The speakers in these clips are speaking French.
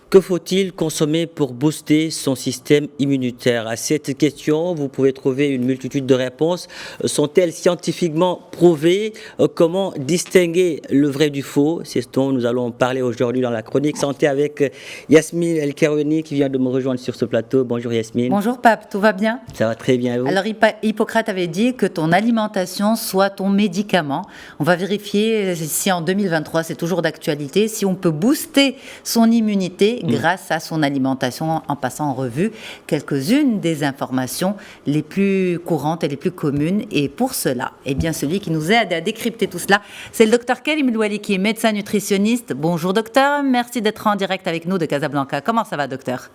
Que faut-il consommer pour booster son système immunitaire? À cette question, vous pouvez trouver une multitude de réponses. Sont-elles scientifiquement prouvées? Comment distinguer le vrai du faux? C'est ce dont nous allons parler aujourd'hui dans la chronique santé avec Yasmine El-Karouni qui vient de me rejoindre sur ce plateau. Bonjour Yasmine. Bonjour Pape, tout va bien? Ça va très bien et vous? Alors Hippocrate avait dit que ton alimentation soit ton médicament. On va vérifier si en 2023 c'est toujours d'actualité, si on peut booster son immunité grâce à son alimentation en passant en revue quelques-unes des informations les plus courantes et les plus communes. Et pour cela, eh bien celui qui nous aide à décrypter tout cela, c'est le docteur Karim Louali qui est médecin nutritionniste. Bonjour docteur, merci d'être en direct avec nous de Casablanca. Comment ça va docteur?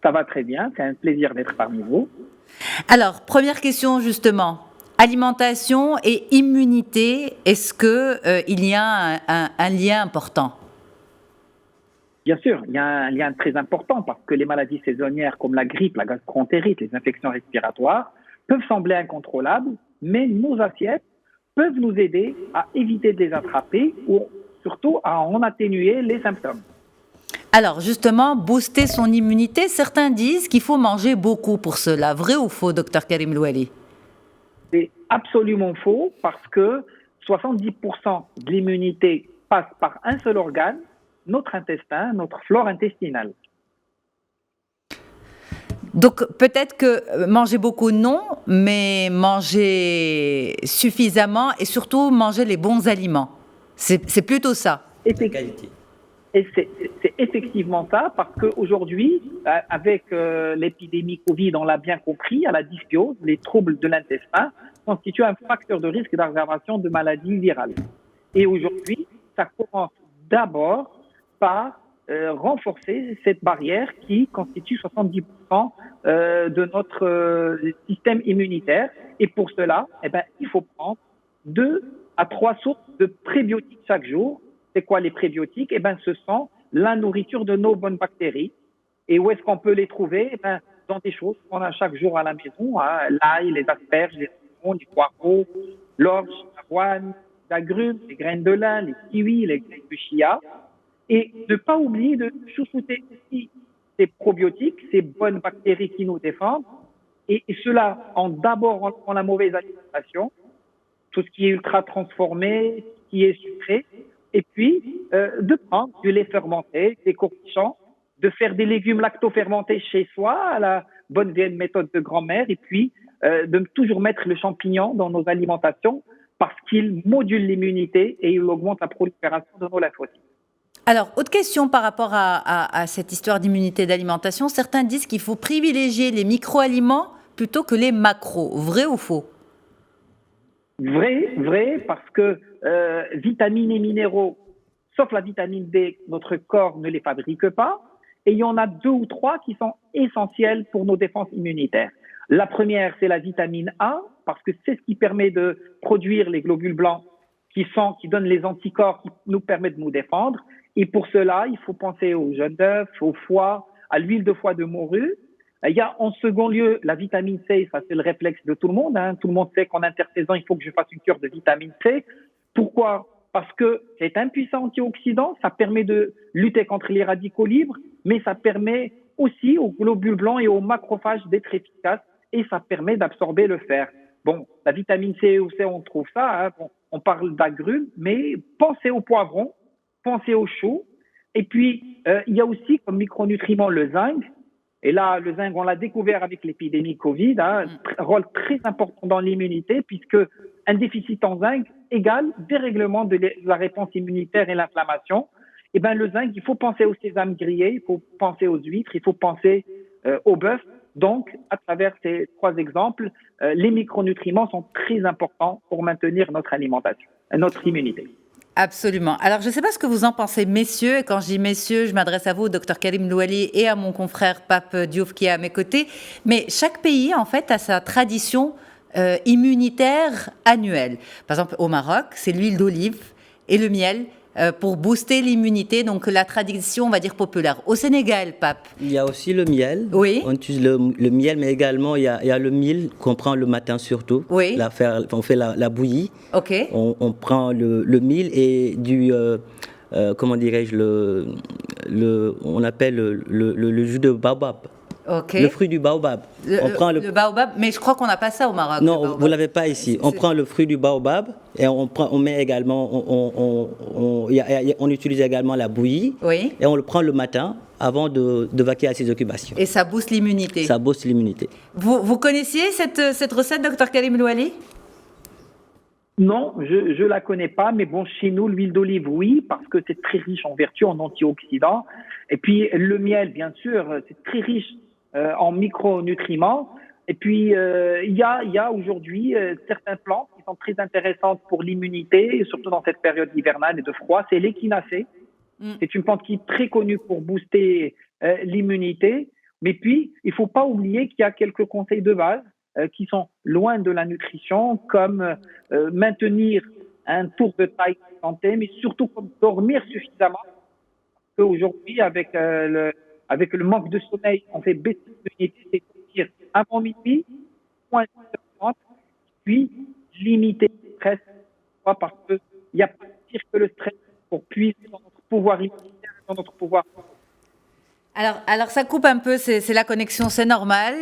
Ça va très bien, c'est un plaisir d'être parmi vous. Alors, première question justement, alimentation et immunité, est-ce qu'il y a un lien important? Bien sûr, il y a un lien très important parce que les maladies saisonnières comme la grippe, la gastroentérite, les infections respiratoires peuvent sembler incontrôlables, mais nos assiettes peuvent nous aider à éviter de les attraper ou surtout à en atténuer les symptômes. Alors justement, booster son immunité, certains disent qu'il faut manger beaucoup pour cela. Vrai ou faux, docteur Karim Louali? C'est absolument faux parce que 70% de l'immunité passe par un seul organe, notre intestin, notre flore intestinale. Donc peut-être que manger beaucoup, non, mais manger suffisamment et surtout manger les bons aliments. C'est plutôt ça. Qualité. Et c'est effectivement ça, parce qu'aujourd'hui, avec l'épidémie Covid, on l'a bien compris, à la dysbiose, les troubles de l'intestin constituent un facteur de risque d'aggravation de maladies virales. Et aujourd'hui, ça commence d'abord par renforcer cette barrière qui constitue 70% de notre système immunitaire. Et pour cela, eh ben, il faut prendre 2 à 3 sources de prébiotiques chaque jour. C'est quoi les prébiotiques? Eh ben, ce sont la nourriture de nos bonnes bactéries. Et où est-ce qu'on peut les trouver? Eh ben, dans des choses qu'on a chaque jour à la maison, hein, l'ail, les asperges, les oignons, les poireaux, l'orge, l'avoine, l'agrumes, les graines de lin, les kiwis, les graines de chia. Et ne pas oublier de chouchouter aussi ces probiotiques, ces bonnes bactéries qui nous défendent. Et cela d'abord en la mauvaise alimentation, tout ce qui est ultra transformé, ce qui est sucré. Et puis, de prendre du lait fermenté, des cornichons, de faire des légumes lacto-fermentés chez soi, à la bonne vieille méthode de grand-mère, et puis de toujours mettre le champignon dans nos alimentations parce qu'il module l'immunité et il augmente la prolifération de nos lymphocytes. Alors, autre question par rapport à cette histoire d'immunité d'alimentation. Certains disent qu'il faut privilégier les micro-aliments plutôt que les macros. Vrai ou faux? Vrai, parce que vitamines et minéraux, sauf la vitamine D, notre corps ne les fabrique pas. Et il y en a 2 ou 3 qui sont essentiels pour nos défenses immunitaires. La première, c'est la vitamine A, parce que c'est ce qui permet de produire les globules blancs qui donnent les anticorps qui nous permettent de nous défendre. Et pour cela, il faut penser au jaune d'œuf, au foie, à l'huile de foie de morue. Il y a en second lieu la vitamine C, ça c'est le réflexe de tout le monde. Hein. Tout le monde sait qu'en intersaison, il faut que je fasse une cure de vitamine C. Pourquoi? Parce que c'est un puissant antioxydant, ça permet de lutter contre les radicaux libres, mais ça permet aussi aux globules blancs et aux macrophages d'être efficaces et ça permet d'absorber le fer. Bon, la vitamine C, où c'est on trouve ça? Hein. Bon, on parle d'agrumes, mais pensez au poivron, pensez au chou. Et puis, il y a aussi comme micronutriment le zinc. Et là, le zinc, on l'a découvert avec l'épidémie Covid, hein, un rôle très important dans l'immunité, puisque un déficit en zinc égale dérèglement de la réponse immunitaire et l'inflammation. Et ben le zinc, il faut penser au sésame grillé, il faut penser aux huîtres, il faut penser au bœuf. Donc, à travers ces 3 exemples, les micronutriments sont très importants pour maintenir notre alimentation, notre immunité. Absolument. Alors, je ne sais pas ce que vous en pensez, messieurs. Et quand je dis messieurs, je m'adresse à vous, docteur Karim Louali, et à mon confrère Pape Diouf qui est à mes côtés. Mais chaque pays, en fait, a sa tradition immunitaire annuelle. Par exemple, au Maroc, c'est l'huile d'olive et le miel pour booster l'immunité, donc la tradition, on va dire, populaire. Au Sénégal, Pape? Il y a aussi le miel. Oui. On utilise le miel, mais également il y a le mil qu'on prend le matin surtout. Oui. On fait la bouillie. OK. On prend le mil et comment dirais-je, on appelle le jus de baobab. Ok. Le fruit du baobab. On prend le baobab, mais je crois qu'on n'a pas ça au Maroc. Non, vous l'avez pas ici. On prend le fruit du baobab et on met également, on utilise également la bouillie. Oui. Et on le prend le matin avant de vaquer à ses occupations. Et ça booste l'immunité. Ça booste l'immunité. Vous connaissiez cette recette, docteur Karim Louali? Non, je la connais pas, mais bon, chez nous, l'huile d'olive, oui, parce que c'est très riche en vertus, en antioxydants. Et puis, le miel, bien sûr, c'est très riche en micronutriments. Et puis, il y a aujourd'hui certaines plantes qui sont très intéressantes pour l'immunité, surtout dans cette période hivernale et de froid. C'est l'échinacée. C'est une plante qui est très connue pour booster l'immunité. Mais puis, il faut pas oublier qu'il y a quelques conseils de base qui sont loin de la nutrition, comme maintenir un tour de taille de santé, mais surtout comme dormir suffisamment. Parce qu'aujourd'hui, avec le manque de sommeil, on fait baisser l'immunité, c'est dormir avant minuit, moins de 30, puis limiter le stress, parce qu'il n'y a pas pire que le stress pour puiser dans notre pouvoir immunitaire, dans notre pouvoir. Alors ça coupe un peu, c'est la connexion, c'est normal.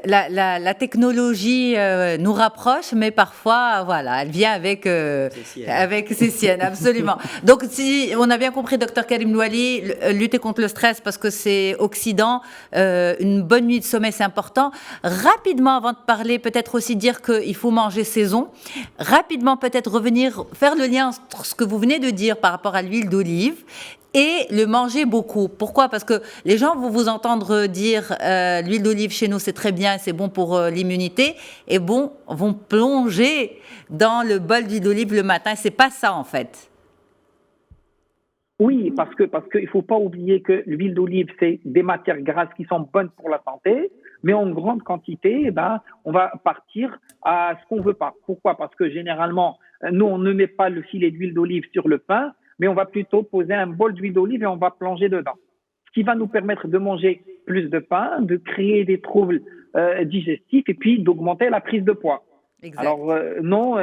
La technologie nous rapproche, mais parfois, voilà, elle vient avec ses siennes, absolument. Donc, si on a bien compris, docteur Karim Louali, lutter contre le stress parce que c'est oxydant, une bonne nuit de sommeil, c'est important. Rapidement, avant de parler, peut-être aussi dire qu'il faut manger saison. Rapidement, peut-être revenir, faire le lien entre ce que vous venez de dire par rapport à l'huile d'olive et le manger beaucoup. Pourquoi? Parce que les gens vont vous entendre dire l'huile d'olive chez nous c'est très bien, c'est bon pour l'immunité, et vont plonger dans le bol d'huile d'olive le matin. C'est pas ça en fait. Oui, parce qu'il faut pas oublier que l'huile d'olive c'est des matières grasses qui sont bonnes pour la santé, mais en grande quantité, on va partir à ce qu'on veut pas. Pourquoi? Parce que généralement, nous on ne met pas le filet d'huile d'olive sur le pain, mais on va plutôt poser un bol d'huile d'olive et on va plonger dedans. Ce qui va nous permettre de manger plus de pain, de créer des troubles digestifs et puis d'augmenter la prise de poids. Exact. Alors non,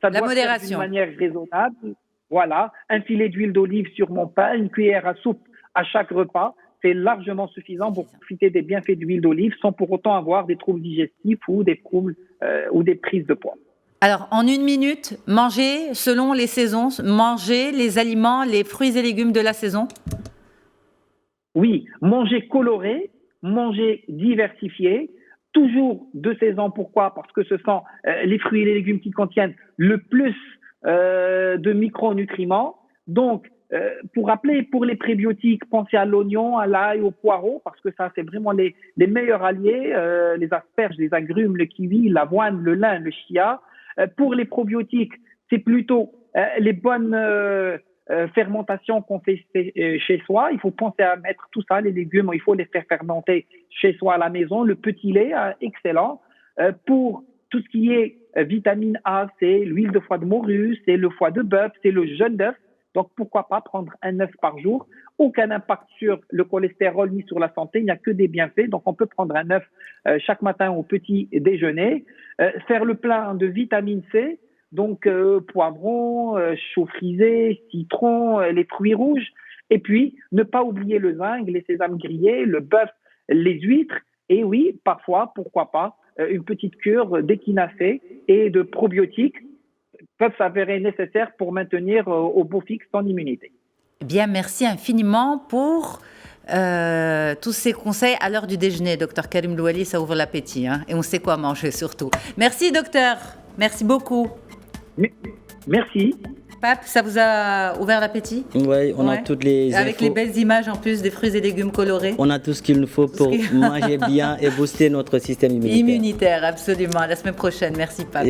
ça doit se faire d'une manière raisonnable. Voilà, un filet d'huile d'olive sur mon pain, une cuillère à soupe à chaque repas, c'est largement suffisant pour profiter des bienfaits de l'huile d'olive sans pour autant avoir des troubles digestifs ou des troubles ou des prises de poids. Alors, en 1 minute, manger selon les saisons, manger les aliments, les fruits et légumes de la saison? Oui, manger coloré, manger diversifié, toujours de saison. Pourquoi? Parce que ce sont les fruits et les légumes qui contiennent le plus de micronutriments. Donc, pour rappeler, pour les prébiotiques, pensez à l'oignon, à l'ail, au poireau, parce que ça, c'est vraiment les meilleurs alliés, les asperges, les agrumes, le kiwi, l'avoine, le lin, le chia. Pour les probiotiques, c'est plutôt les bonnes fermentations qu'on fait chez soi. Il faut penser à mettre tout ça, les légumes, il faut les faire fermenter chez soi à la maison. Le petit lait, excellent. Pour tout ce qui est vitamine A, c'est l'huile de foie de morue, c'est le foie de bœuf, c'est le jaune d'œuf. Donc, pourquoi pas prendre un œuf par jour? Aucun impact sur le cholestérol ni sur la santé. Il n'y a que des bienfaits. Donc, on peut prendre un œuf chaque matin au petit déjeuner. Faire le plein de vitamine C. Donc, poivron, chou frisé, citron, les fruits rouges. Et puis, ne pas oublier le zinc, les sésames grillés, le bœuf, les huîtres. Et oui, parfois, pourquoi pas, une petite cure d'échinacée et de probiotiques peuvent s'avérer nécessaires pour maintenir au beau fixe son immunité. Bien, merci infiniment pour tous ces conseils à l'heure du déjeuner. Docteur Karim Louali, ça ouvre l'appétit, hein, et on sait quoi manger surtout. Merci docteur, merci beaucoup. Merci. Pape, ça vous a ouvert l'appétit? Oui, on a toutes les avec infos. Les belles images en plus des fruits et légumes colorés. On a tout ce qu'il nous faut pour manger bien et booster notre système immunitaire. Immunitaire, absolument. À la semaine prochaine. Merci Pape.